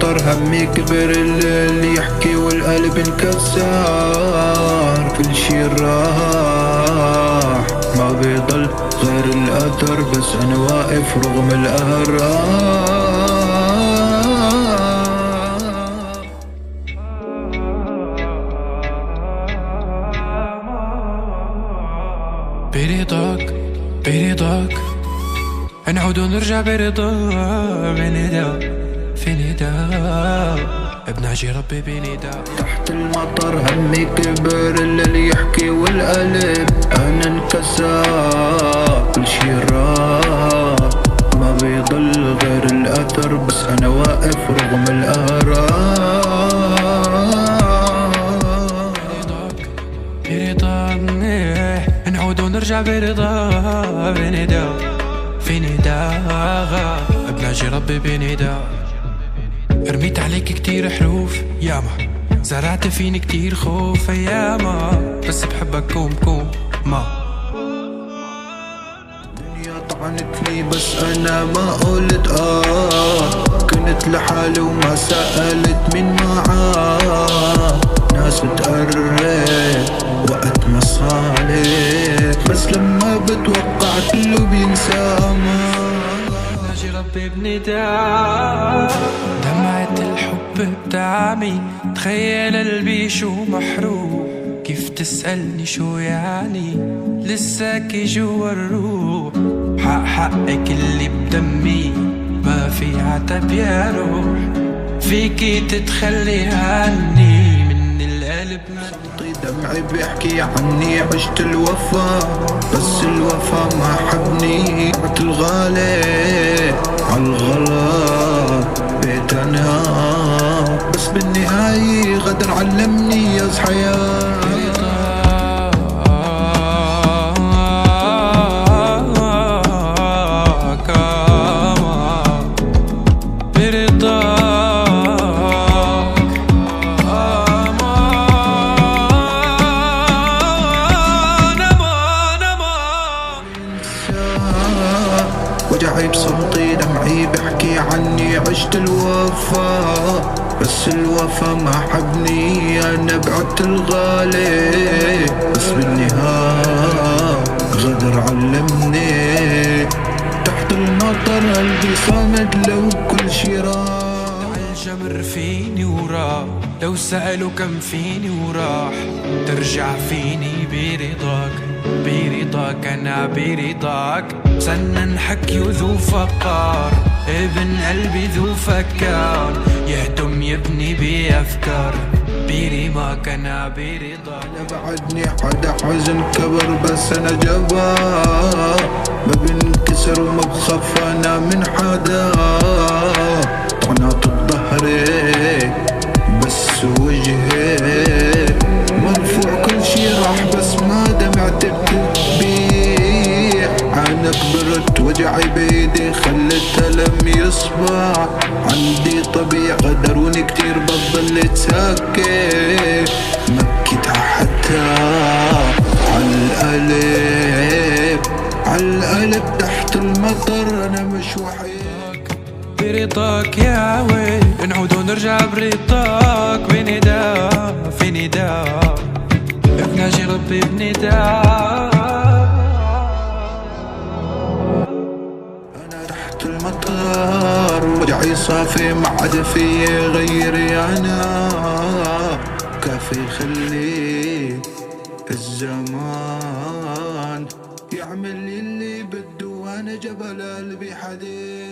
المطر همي كبر، الليل يحكي والقلب انكسر. كل شي راح ما بيضل غير الأثر، بس أنا واقف رغم القهر. برضاك برضاك نعود ونرجع برضاك، في نداء بناجي ربي بنداء. تحت المطر همي كبر، الليل يحكي والقلب أنا انكسر. كل شي راح ما بيضل غير الأثر، بس أنا واقف رغم الآراء. برضاك نعود ونرجع برضاك، في نداء بناجي ربي بنداء. رميت عليك كتير حروف ياما، زرعت فيني كتير خوف ياما، بس بحبك كوم ما. الدنيا طعنتني بس أنا ما قلت كنت لحالي وما سألت مين معاه. ناس بتقرب وقت ما صالح، بس لما بتوقع كله بينسى. ناجي ربي بنداء، دمعة الحب بتعمي، تخيل قلبي شو محروق. كيف تسألني شو يعني لساكي جوا الروح. حقك اللي بدمي ما في عتب يا روح، فيكي تتخلي عني من القلب. دمعي بيحكي عني، عشت الوفا بس الوفا ما حبني. بعت الغالي عالغلط بقيت انهار، بس بالنهاية غدر علمني يا حياة. وجعي بصوتي دمعي بحكي عني، عشت الوفا بس الوفا ما حبني. أنا بعت الغالي بس بالنهاية غدر علمني. تحت المطر قلبي صامد لو كل شي راح. الجمر فيني وراح، لو سألوا كم فيني وراح. ترجع فيني برضاك أنا برضاك. سنن حكي وذو فقار، ابن قلبي ذو فكار. يهتم يبني بأفكار، برضاك أنا برضاك. أنا بعدني حدا حزن كبر، بس أنا جبار ما بنكسر وما بخاف أنا من حدا. طعنات بظهري بس وجهي مرفوع، كل شي راح بس ما دمعت بتبيع. أنا كبرت وجعي بيدي خلت ألم يصبح عندي طبيعي. غدروني كتير بضل ساكت، مبكيت حتى عالقلب تحت المطر. أنا مش وحيد برضاك يا ويل، نعود ونرجع برضاك. في نداء بناجي ربي بنداء. أنا تحت المطر وجعي صافي ما عاد في غيري. أنا كافي خلي الزمان يعمل اللي بده، وأنا جبل قلبي حديد.